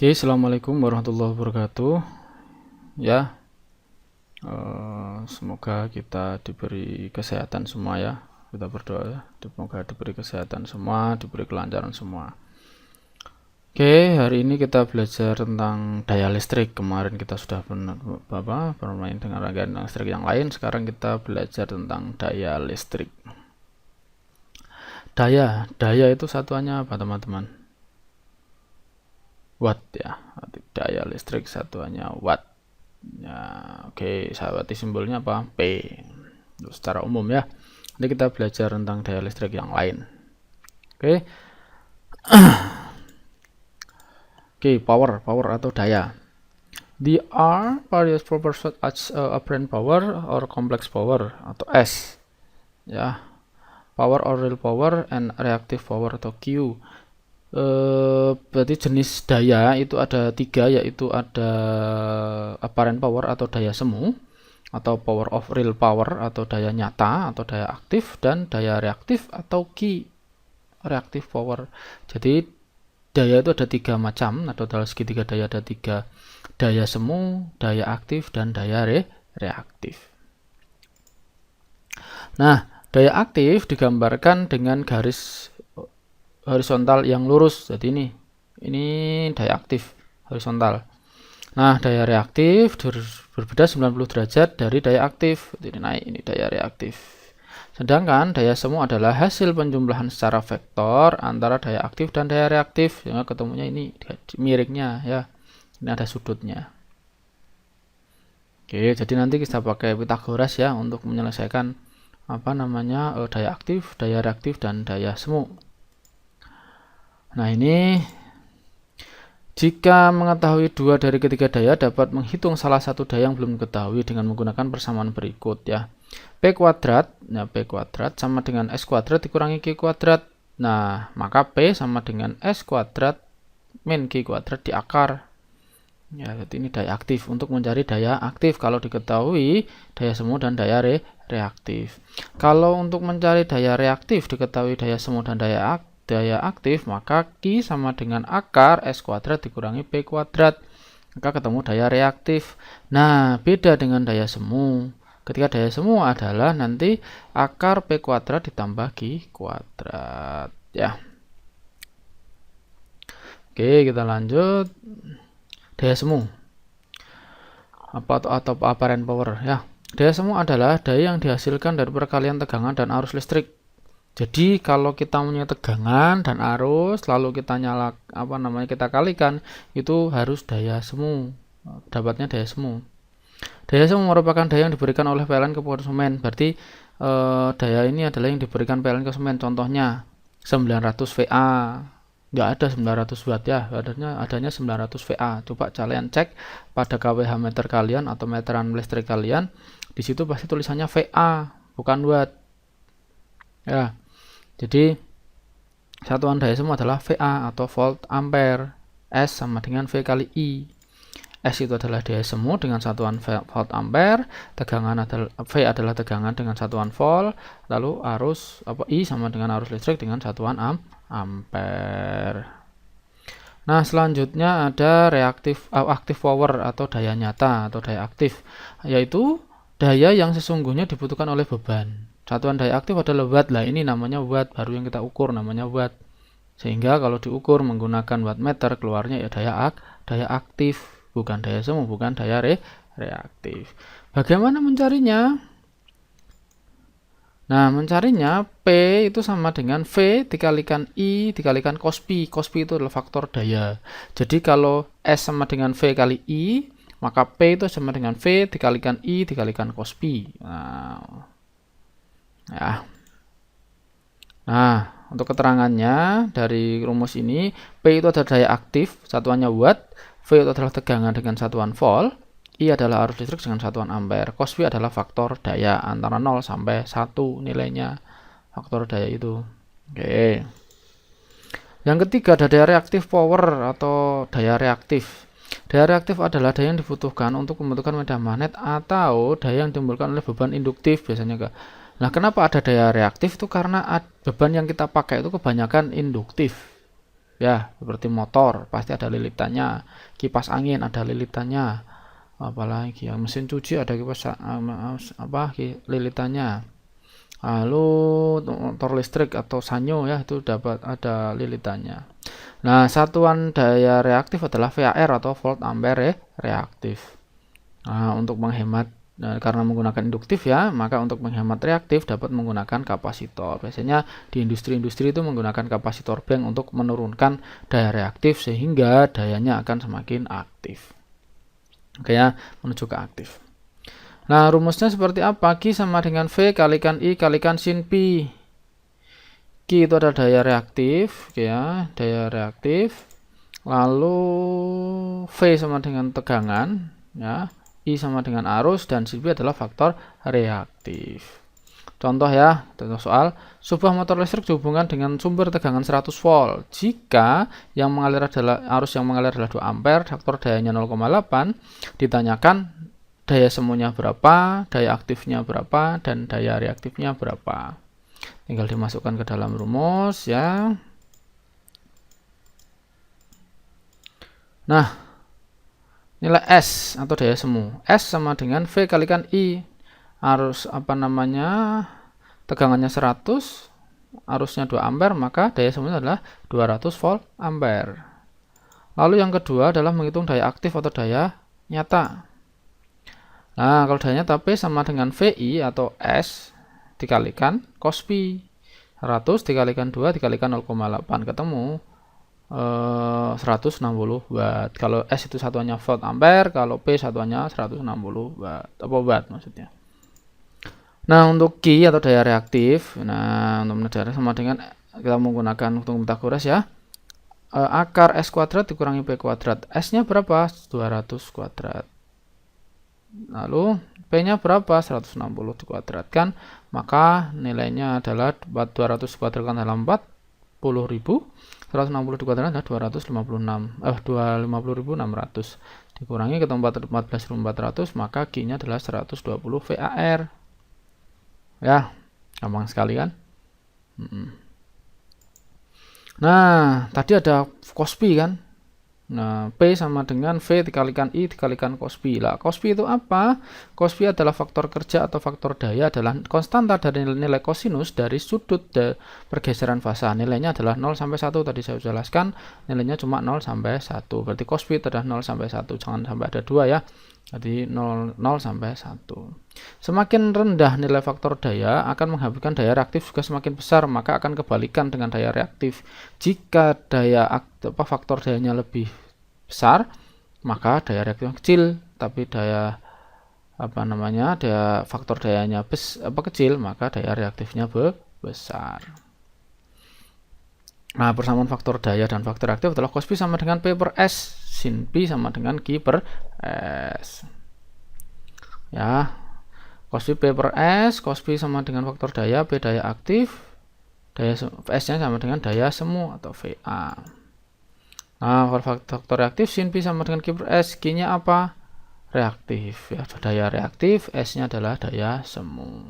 Oke, assalamualaikum warahmatullahi wabarakatuh. Ya, semoga kita diberi kesehatan semua ya. Kita berdoa ya, semoga diberi kesehatan semua, diberi kelancaran semua. Oke, hari ini kita belajar tentang daya listrik. Kemarin kita sudah bermain dengan rangkaian listrik yang lain. Sekarang kita belajar tentang daya listrik. Daya itu satuannya apa, teman-teman? Watt ya. Daya listrik satuannya watt. Ya, oke, sahabat, simbolnya apa? P. Secara umum ya. Nanti kita belajar tentang daya listrik yang lain. Oke. Oke, power atau daya. There are various properties such as apparent power or complex power atau S. Ya. Power or real power and reactive power atau Q. Berarti jenis daya itu ada 3, yaitu ada apparent power atau daya semu, atau power of real power atau daya nyata atau daya aktif, dan daya reaktif atau key reactive power. Jadi daya itu ada 3 macam, atau dalam segitiga daya ada 3: daya semu, daya aktif, dan daya reaktif. Nah, daya aktif digambarkan dengan garis horizontal yang lurus. Jadi ini daya aktif horizontal. Nah, daya reaktif berbeda 90 derajat dari daya aktif. Jadi naik, ini daya reaktif. Sedangkan daya semu adalah hasil penjumlahan secara vektor antara daya aktif dan daya reaktif. Sehingga ketemunya ini miringnya ya. Ini ada sudutnya. Oke, jadi nanti kita pakai Pitagoras ya untuk menyelesaikan daya aktif, daya reaktif, dan daya semu. Nah, ini jika mengetahui 2 dari ketiga daya, dapat menghitung salah satu daya yang belum diketahui dengan menggunakan persamaan berikut ya. P kuadrat, nah P kuadrat sama dengan S kuadrat dikurangi Q kuadrat. Nah, maka P sama dengan S kuadrat min Q kuadrat di akar. Ya, jadi ini daya aktif. Untuk mencari daya aktif, kalau diketahui daya semu dan daya reaktif. Kalau untuk mencari daya reaktif diketahui daya semu dan daya aktif, maka Q sama dengan akar S kuadrat dikurangi P kuadrat, maka ketemu daya reaktif. Nah, beda dengan daya semu. Ketika daya semu adalah nanti akar P kuadrat ditambah Q kuadrat ya. Oke, kita lanjut. Daya semu atau apparent power ya. Daya semu adalah daya yang dihasilkan dari perkalian tegangan dan arus listrik. Jadi kalau kita punya tegangan dan arus, lalu kita kita kalikan, itu harus daya semu. Dapatnya daya semu. Daya semu merupakan daya yang diberikan oleh PLN ke konsumen. Berarti daya ini adalah yang diberikan PLN ke konsumen. Contohnya 900 VA. Nggak ada 900 watt ya, adanya 900 VA. Coba kalian cek pada kWh meter kalian atau meteran listrik kalian. Di situ pasti tulisannya VA, bukan watt. Ya. Jadi satuan daya semu adalah VA atau volt ampere. S sama dengan V kali I. S itu adalah daya semu dengan satuan volt ampere, tegangan V adalah tegangan dengan satuan volt, lalu arus I sama dengan arus listrik dengan satuan ampere. Nah, selanjutnya ada active power atau daya nyata atau daya aktif, yaitu daya yang sesungguhnya dibutuhkan oleh beban. Satuan daya aktif adalah watt. Lah, ini namanya watt, baru yang kita ukur namanya watt. Sehingga kalau diukur menggunakan wattmeter keluarnya ya daya aktif, bukan daya semu, bukan daya reaktif. Bagaimana mencarinya? Nah, mencarinya P itu sama dengan V dikalikan I dikalikan cos pi. Cos pi itu adalah faktor daya. Jadi kalau S sama dengan V kali I, maka P itu sama dengan V dikalikan I dikalikan cos pi. Nah, untuk keterangannya dari rumus ini, P itu adalah daya aktif, satuannya watt, V itu adalah tegangan dengan satuan volt, I adalah arus listrik dengan satuan ampere, cos V adalah faktor daya antara 0 sampai 1 nilainya, faktor daya itu. Oke. Yang ketiga ada daya reaktif power atau daya reaktif. Daya reaktif adalah daya yang dibutuhkan untuk membentukkan medan magnet atau daya yang ditimbulkan oleh beban induktif biasanya. Nah, kenapa ada daya reaktif? Itu karena beban yang kita pakai itu kebanyakan induktif ya, seperti motor pasti ada lilitannya, kipas angin ada lilitannya, apalagi ya, mesin cuci ada kipas lilitannya. Lalu motor listrik atau sanyo ya, itu dapat ada lilitannya. Nah, satuan daya reaktif adalah VAR atau volt ampere reaktif. Nah, untuk menghemat, karena menggunakan induktif ya, maka untuk menghemat reaktif dapat menggunakan kapasitor. Biasanya di industri-industri itu menggunakan kapasitor bank untuk menurunkan daya reaktif sehingga dayanya akan semakin aktif. Oke ya, menuju ke aktif. Nah, rumusnya seperti apa? Q sama dengan V kalikan I kalikan sin pi. Q itu adalah daya reaktif, ya, daya reaktif. Lalu V sama dengan tegangan, ya. I sama dengan arus, dan sin pi adalah faktor reaktif. Contoh ya, contoh soal, sebuah motor listrik dihubungkan dengan sumber tegangan 100 volt. Jika yang mengalir adalah arus yang mengalir adalah 2 ampere, faktor dayanya 0,8, ditanyakan daya semuanya berapa, daya aktifnya berapa, dan daya reaktifnya berapa. Tinggal dimasukkan ke dalam rumus ya. Nah, nilai S atau daya semu. S sama dengan V kalikan I. Arus tegangannya 100, arusnya 2 ampere, maka daya semuanya adalah 200 volt ampere. Lalu yang kedua adalah menghitung daya aktif atau daya nyata. Nah, kalau daya nyata P sama dengan VI atau S dikalikan cos pi. 100 dikalikan 2 dikalikan 0,8, ketemu 160 watt. Kalau S itu satuannya volt ampere, kalau P satuannya 160 watt. Apa watt maksudnya. Nah, untuk Q atau daya reaktif, nah untuk daya sama dengan kita menggunakan hitung Pythagoras ya. Akar S kuadrat dikurangi P kuadrat. S-nya berapa? 200 kuadrat. Lalu P-nya berapa? 160 dikuadratkan, maka nilainya adalah 200 dikuadratkan dalam 40.000, 160 dikuadratkan adalah 250.600 dikurangi ke 14.400, maka Q-nya adalah 120 VAR. Ya, gampang sekali kan? Nah, tadi ada cos pi kan? Nah, P sama dengan V dikalikan I dikalikan cos pi. Lah, cos pi itu apa? Cos pi adalah faktor kerja atau faktor daya, adalah konstanta dari nilai kosinus dari sudut pergeseran fasa. Nilainya adalah 0 sampai 1. Tadi saya jelaskan, nilainya cuma 0 sampai 1. Berarti cos pi itu adalah 0 sampai 1. Jangan sampai ada 2 ya. Jadi 0 sampai 1. Semakin rendah nilai faktor daya akan menghabiskan daya reaktif juga semakin besar, maka akan kebalikan dengan daya reaktif. Jika faktor dayanya lebih besar, maka daya reaktifnya kecil, tapi daya faktor dayanya kecil, maka daya reaktifnya besar. Nah, persamaan faktor daya dan faktor reaktif adalah cos pi sama dengan P per S, sin pi sama dengan Q per S. Ya, cos pi P per S, cos pi sama dengan faktor daya, P daya aktif, daya S-nya sama dengan daya semu atau VA. Nah, faktor reaktif sin pi sama dengan Q per S, Q-nya apa? Reaktif ya, daya reaktif, S-nya adalah daya semu.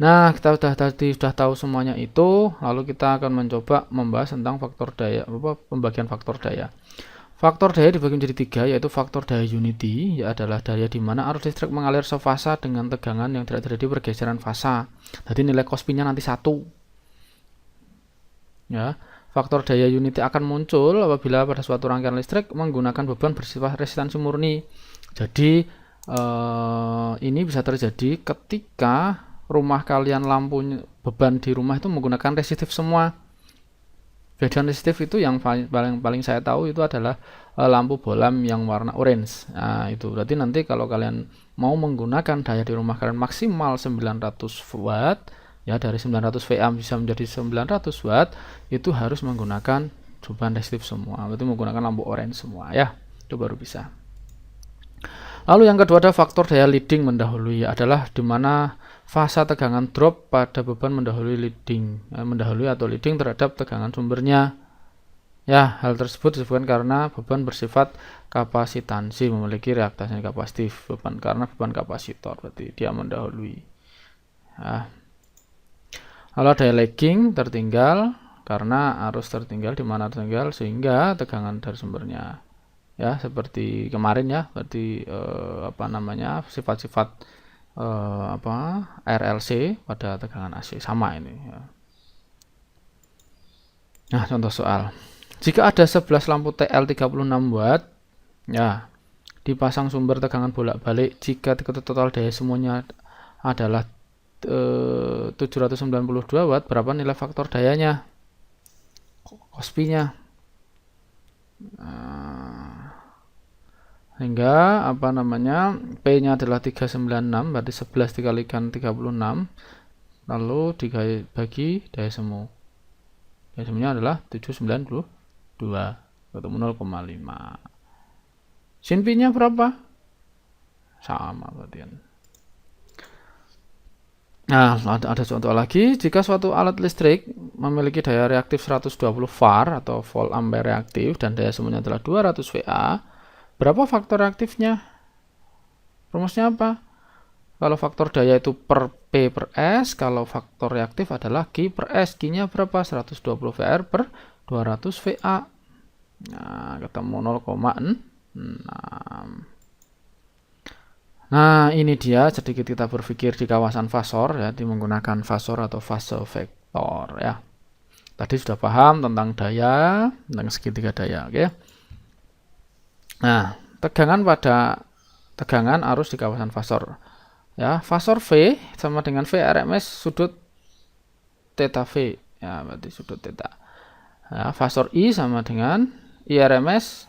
Nah, kita sudah tahu semuanya itu, lalu kita akan mencoba membahas tentang faktor daya, pembagian faktor daya. Faktor daya dibagi menjadi 3, yaitu faktor daya unity, ya adalah daya di mana arus listrik mengalir sefasa dengan tegangan yang tidak terjadi pergeseran fasa. Jadi nilai cos pi-nya nanti 1. Ya, faktor daya unity akan muncul apabila pada suatu rangkaian listrik menggunakan beban bersifat resistansi murni. Jadi ini bisa terjadi ketika rumah kalian beban di rumah itu menggunakan resistif semua. Bagian resistif itu yang paling saya tahu itu adalah lampu bolam yang warna orange. Nah, itu berarti nanti kalau kalian mau menggunakan daya di rumah kalian maksimal 900 watt, ya dari 900 VA bisa menjadi 900 watt, itu harus menggunakan beban resistif semua. Berarti menggunakan lampu orange semua ya. Itu baru bisa. Lalu yang kedua ada faktor daya leading mendahului, adalah di mana fasa tegangan drop pada beban mendahului leading terhadap tegangan sumbernya. Ya, hal tersebut disebutkan karena beban bersifat kapasitansi, memiliki reaktansi kapasitif, karena beban kapasitor, berarti dia mendahului. Ya. Lalu daya lagging tertinggal, karena arus tertinggal di mana tertinggal sehingga tegangan dari sumbernya ya seperti kemarin ya, berarti apa namanya sifat-sifat RLC pada tegangan AC sama ini ya. Nah, contoh soal. Jika ada 11 lampu TL 36 watt ya, dipasang sumber tegangan bolak-balik, jika total daya semuanya adalah 792 watt, berapa nilai faktor dayanya? Cospi-nya. Sehingga apa namanya? P-nya adalah 396, berarti 11 dikalikan 36 lalu dibagi daya semu. Daya semuanya adalah 792 ketemu 0,5. Sin P-nya berapa? Sama berarti kan. Nah, ada contoh lagi. Jika suatu alat listrik memiliki daya reaktif 120 var atau volt ampere reaktif dan daya semuanya adalah 200 VA, berapa faktor reaktifnya? Rumusnya apa? Kalau faktor daya itu per P per S, kalau faktor reaktif adalah Q per S. Q-nya berapa? 120 VR per 200 VA. Nah, ketemu 0,6. Nah, ini dia sedikit kita berpikir di kawasan fasor ya, menggunakan fasor atau fase vektor ya. Tadi sudah paham tentang daya, tentang segitiga daya, oke. Nah, tegangan arus di kawasan fasor. Ya, fasor V sama dengan V RMS sudut theta V. Ya, berarti sudut theta. Ya, fasor I sama dengan I RMS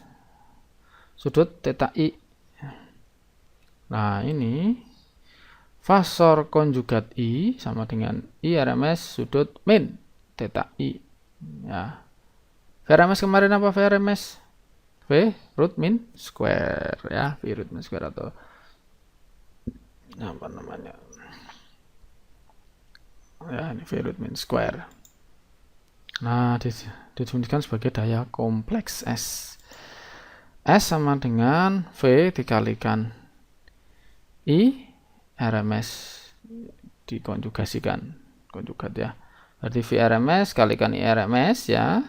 sudut theta I. Nah, ini fasor konjugat I sama dengan I RMS sudut min theta I. Ya. VRMS kemarin apa VRMS? V root min square ya, V root min square atau apa namanya? Ya, ini V root min square. Nah, didefinisikan sebagai daya kompleks S. S sama dengan V dikalikan I RMS dikonjugasikan konjugat ya, berarti V RMS kalikan I RMS ya,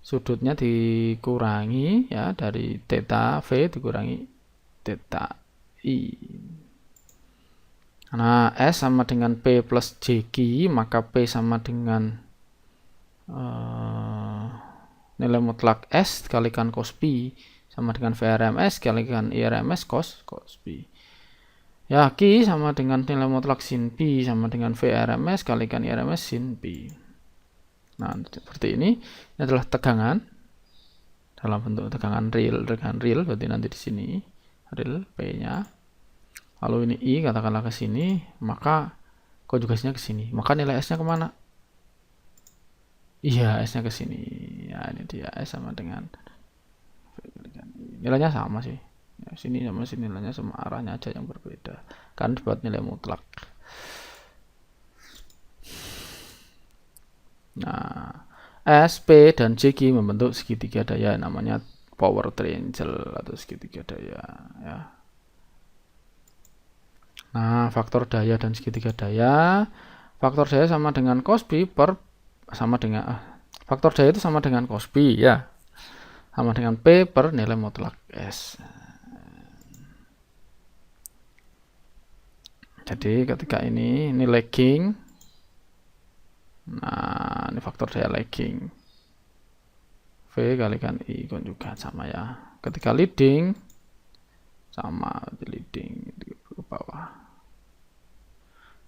sudutnya dikurangi ya dari theta V dikurangi theta I. Nah, S sama dengan P plus JQ, maka P sama dengan nilai mutlak S dikalikan cos pi sama dengan V RMS kalikan I RMS cos pi. Ya, Q sama dengan nilai mutlak sin pi sama dengan V RMS kalikan I RMS sin pi. Nah, seperti ini adalah tegangan dalam bentuk tegangan real, berarti nanti di sini real P-nya. Lalu ini I katakanlah ke sini, maka konjugasinya ke sini. Maka nilai S-nya kemana? Iya, S-nya ke sini. Ya, ini dia S sama dengan nilainya sama sih. Ya, sini sama sini nilainya sama, arahnya aja yang berbeda. Kan buat nilai mutlak. Nah, S, P, dan JQ membentuk segitiga daya namanya power triangle atau segitiga daya ya. Nah, faktor daya dan segitiga daya. Faktor daya sama dengan cos pi per sama dengan faktor daya itu sama dengan cos pi ya. Sama dengan P per nilai mutlak S. Jadi ketika ini lagging. Nah, ini faktor daya lagging. V kalikan I konjugat sama ya. Ketika leading sama di leading ke bawah.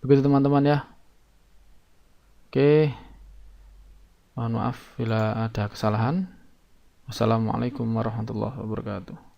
Begitu teman-teman ya. Oke. Mohon maaf bila ada kesalahan. Wassalamualaikum warahmatullahi wabarakatuh.